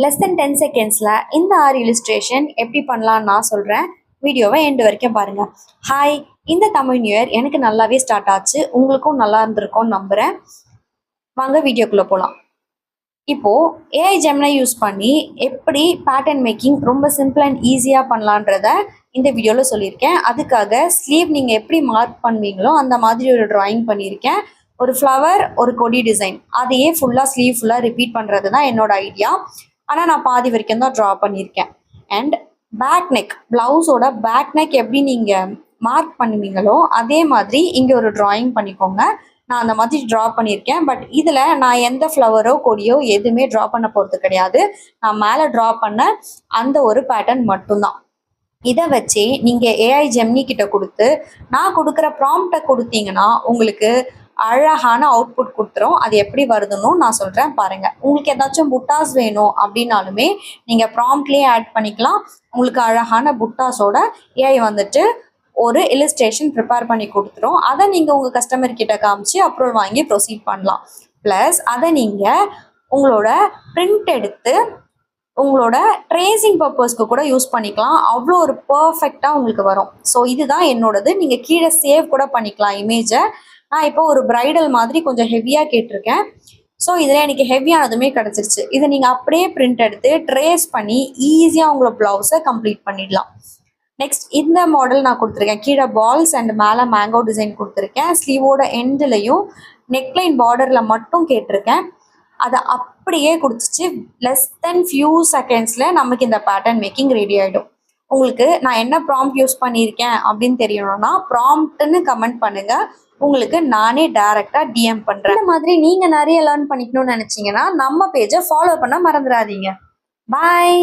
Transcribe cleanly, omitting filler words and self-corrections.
less than 10 secondsல இந்த ஆறு illustration எப்படி பண்ணலாம்னு நான் சொல்கிறேன். வீடியோவை எண்டு வரைக்கும் பாருங்கள். ஹாய், இந்த தமிழ் நியூ இயர் எனக்கு நல்லாவே ஸ்டார்ட் ஆச்சு. உங்களுக்கும் நல்லா இருந்திருக்கும்னு நம்புகிறேன். வாங்க வீடியோக்குள்ளே போகலாம். இப்போது ஏஐ ஜெமினை யூஸ் பண்ணி எப்படி பேட்டர்ன் மேக்கிங் ரொம்ப சிம்பிள் அண்ட் ஈஸியாக பண்ணலான்றத இந்த வீடியோவில் சொல்லியிருக்கேன். அதுக்காக ஸ்லீவ் நீங்கள் எப்படி மார்க் பண்ணுவீங்களோ அந்த மாதிரி ஒரு ட்ராயிங் பண்ணியிருக்கேன். ஒரு ஃப்ளவர், ஒரு கொடி டிசைன், அதையே ஃபுல்லாக ஸ்லீவ் ஃபுல்லாக ரிப்பீட் பண்ணுறது தான் என்னோட ஐடியா. ஆனால் நான் பாதி வரைக்கும் தான் ட்ரா பண்ணியிருக்கேன். அண்ட் பேக் நெக், ப்ளவுஸோட பேக் நெக் எப்படி நீங்கள் மார்க் பண்ணுவீங்களோ அதே மாதிரி இங்கே ஒரு ட்ராயிங் பண்ணிக்கோங்க. நான் அந்த மாதிரி ட்ரா பண்ணியிருக்கேன். பட் இதில் நான் எந்த ஃப்ளவரோ கொடியோ எதுவுமே ட்ரா பண்ண போகிறது கிடையாது. நான் மேலே ட்ரா பண்ண அந்த ஒரு பேட்டர்ன் மட்டும்தான். இதை வச்சு நீங்கள் ஏஐ ஜெமினி கிட்ட கொடுத்து நான் கொடுக்குற ப்ராம்ப்டை கொடுத்தீங்கன்னா உங்களுக்கு அழகான அவுட்புட் கொடுத்துரும். அது எப்படி வருதுன்னு நான் சொல்கிறேன் பாருங்கள். உங்களுக்கு ஏதாச்சும் புட்டாஸ் வேணும் அப்படின்னாலுமே நீங்கள் ப்ராம்ப்ட்லேயே ஆட் பண்ணிக்கலாம். உங்களுக்கு அழகான புட்டாஸோட ஏஐ வந்துட்டு ஒரு இல்லஸ்ட்ரேஷன் ப்ரிப்பேர் பண்ணி கொடுத்துரும். அதை நீங்கள் உங்கள் கஸ்டமர் கிட்ட காமிச்சு அப்ரூவல் வாங்கி ப்ரொசீட் பண்ணலாம். ப்ளஸ் அதை நீங்கள் உங்களோட பிரிண்ட் எடுத்து உங்களோட ட்ரேசிங் பர்பஸ்க்கு கூட யூஸ் பண்ணிக்கலாம். அவ்வளோ ஒரு பர்ஃபெக்டாக உங்களுக்கு வரும். ஸோ இதுதான் என்னோடது. நீங்கள் கீழே சேவ் கூட பண்ணிக்கலாம் இமேஜை. நான் இப்போ ஒரு பிரைடல் மாதிரி கொஞ்சம் ஹெவியாக கேட்டிருக்கேன். ஸோ இதில் எனக்கு ஹெவியானதுமே கிடச்சிருச்சு. இதை நீங்கள் அப்படியே பிரிண்ட் எடுத்து ட்ரேஸ் பண்ணி ஈஸியாக உங்களோட ப்ளவுஸை கம்ப்ளீட் பண்ணிடலாம். நெக்ஸ்ட் இந்த மாடல் நான் கொடுத்துருக்கேன். கீழே பால்ஸ் அண்ட் மேலே மேங்கோ டிசைன் கொடுத்துருக்கேன். ஸ்லீவோட எண்ட்லையும் நெக்லைன் பார்டரில் மட்டும் கேட்டிருக்கேன். அதை அப்படியே கொடுத்துச்சு. லெஸ் தென் ஃபியூ செகண்ட்ஸில் நமக்கு இந்த பேட்டர்ன் மேக்கிங் ரெடி ஆகிடும். உங்களுக்கு நான் என்ன ப்ராம்ப்ட் யூஸ் பண்ணியிருக்கேன் அப்படின்னு தெரியணும்னா ப்ராம்ப்ட்னு கமெண்ட் பண்ணுங்கள். உங்களுக்கு நானே டைரெக்டாக டிஎம் பண்ணுறேன். இந்த மாதிரி நீங்கள் நிறைய லேர்ன் பண்ணிக்கணும்னு நினச்சிங்கன்னா நம்ம பேஜை ஃபாலோ பண்ண மறந்துடாதீங்க. பாய்.